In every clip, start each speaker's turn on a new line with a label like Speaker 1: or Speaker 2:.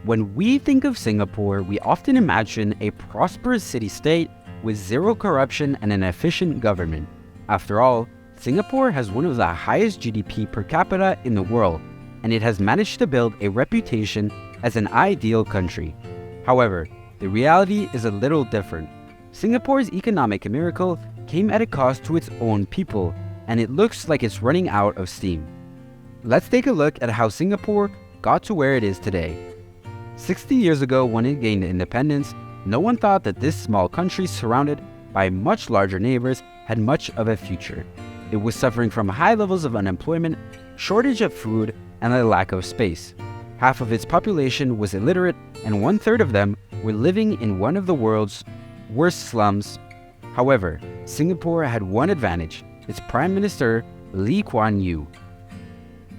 Speaker 1: When we think of Singapore, we often imagine a prosperous city-state with zero corruption and an efficient government. After all, Singapore has one of the highest GDP per capita in the world, and it has managed to build a reputation as an ideal country. However, the reality is a little different. Singapore's economic miracle came at a cost to its own people, and it looks like it's running out of steam. Let's take a look at how Singapore got to where it is today. 60 years ago, when it gained independence, no one thought that this small country surrounded by much larger neighbors had much of a future. It was suffering from high levels of unemployment, shortage of food, and a lack of space. Half of its population was illiterate, and 1/3 of them were living in one of the world's worst slums. However, Singapore had one advantage: its Prime Minister, Lee Kuan Yew.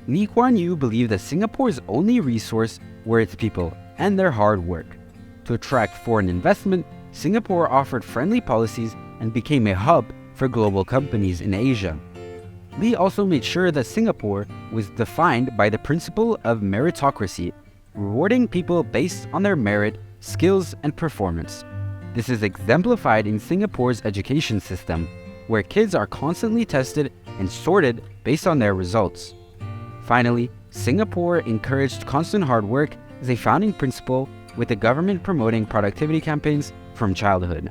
Speaker 1: Lee Kuan Yew believed that Singapore's only resource were its people and their hard work. To attract foreign investment, Singapore offered friendly policies and became a hub for global companies in Asia. Lee also made sure that Singapore was defined by the principle of meritocracy, rewarding people based on their merit, skills, and performance. This is exemplified in Singapore's education system, where kids are constantly tested and sorted based on their results. Finally, Singapore encouraged constant hard work as a founding principle, with the government promoting productivity campaigns from childhood.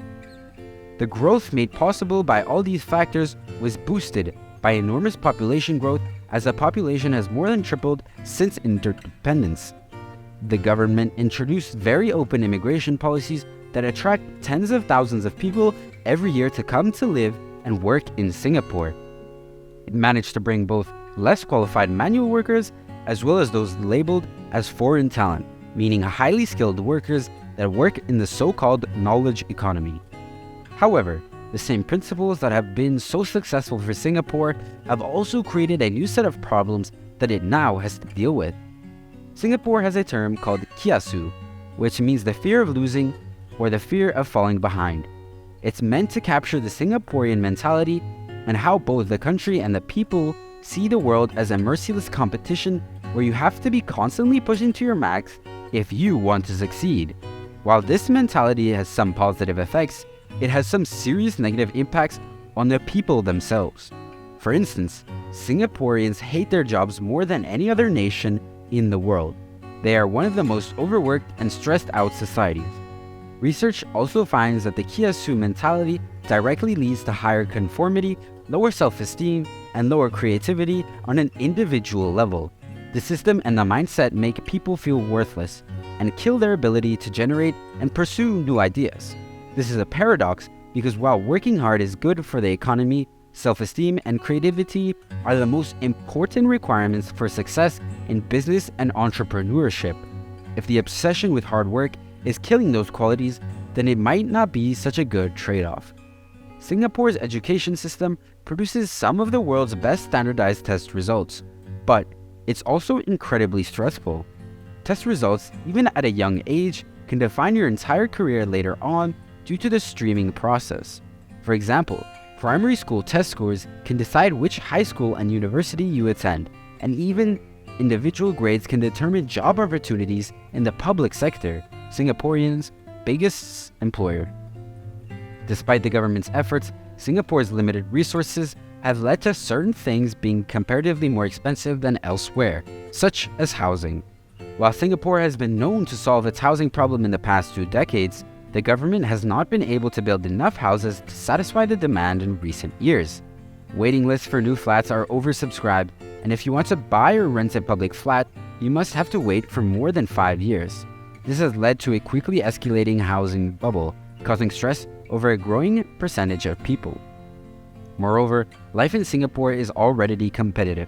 Speaker 1: The growth made possible by all these factors was boosted by enormous population growth, as the population has more than tripled since independence. The government introduced very open immigration policies that attract tens of thousands of people every year to come to live and work in Singapore. It managed to bring both less qualified manual workers as well as those labeled as foreign talent, meaning highly skilled workers that work in the so-called knowledge economy. However, the same principles that have been so successful for Singapore have also created a new set of problems that it now has to deal with. Singapore has a term called kiasu, which means the fear of losing or the fear of falling behind. It's meant to capture the Singaporean mentality and how both the country and the people see the world as a merciless competition where you have to be constantly pushing to your max if you want to succeed. While this mentality has some positive effects, it has some serious negative impacts on the people themselves. For instance, Singaporeans hate their jobs more than any other nation in the world. They are one of the most overworked and stressed out societies. Research also finds that the kiasu mentality directly leads to higher conformity, lower self-esteem, and lower creativity on an individual level. The system and the mindset make people feel worthless and kill their ability to generate and pursue new ideas. This is a paradox because while working hard is good for the economy, self-esteem and creativity are the most important requirements for success in business and entrepreneurship. If the obsession with hard work is killing those qualities, then it might not be such a good trade-off. Singapore's education system produces some of the world's best standardized test results, but it's also incredibly stressful. Test results, even at a young age, can define your entire career later on due to the streaming process. For example, primary school test scores can decide which high school and university you attend, and even individual grades can determine job opportunities in the public sector, Singaporeans' biggest employer. Despite the government's efforts, Singapore's limited resources have led to certain things being comparatively more expensive than elsewhere, such as housing. While Singapore has been known to solve its housing problem in the past 2 decades, the government has not been able to build enough houses to satisfy the demand in recent years. Waiting lists for new flats are oversubscribed, and if you want to buy or rent a public flat, you must have to wait for more than 5 years. This has led to a quickly escalating housing bubble, causing stress over a growing percentage of people. Moreover, life in Singapore is already competitive,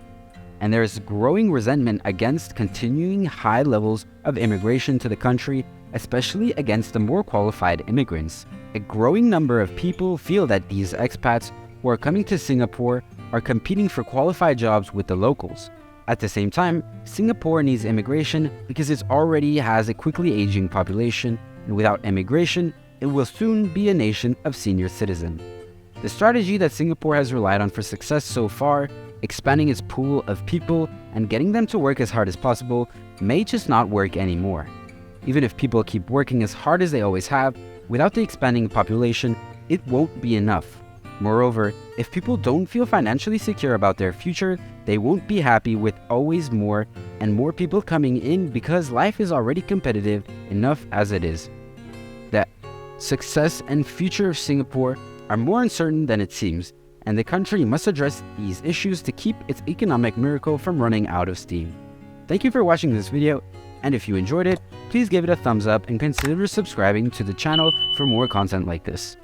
Speaker 1: and there is growing resentment against continuing high levels of immigration to the country, especially against the more qualified immigrants. A growing number of people feel that these expats who are coming to Singapore are competing for qualified jobs with the locals. At the same time, Singapore needs immigration because it already has a quickly aging population, and without immigration, it will soon be a nation of senior citizens. The strategy that Singapore has relied on for success so far, expanding its pool of people and getting them to work as hard as possible, may just not work anymore. Even if people keep working as hard as they always have, without the expanding population, it won't be enough. Moreover, if people don't feel financially secure about their future, they won't be happy with always more and more people coming in because life is already competitive enough as it is. The success and future of Singapore are more uncertain than it seems, and the country must address these issues to keep its economic miracle from running out of steam. Thank you for watching this video, and if you enjoyed it, please give it a thumbs up and consider subscribing to the channel for more content like this.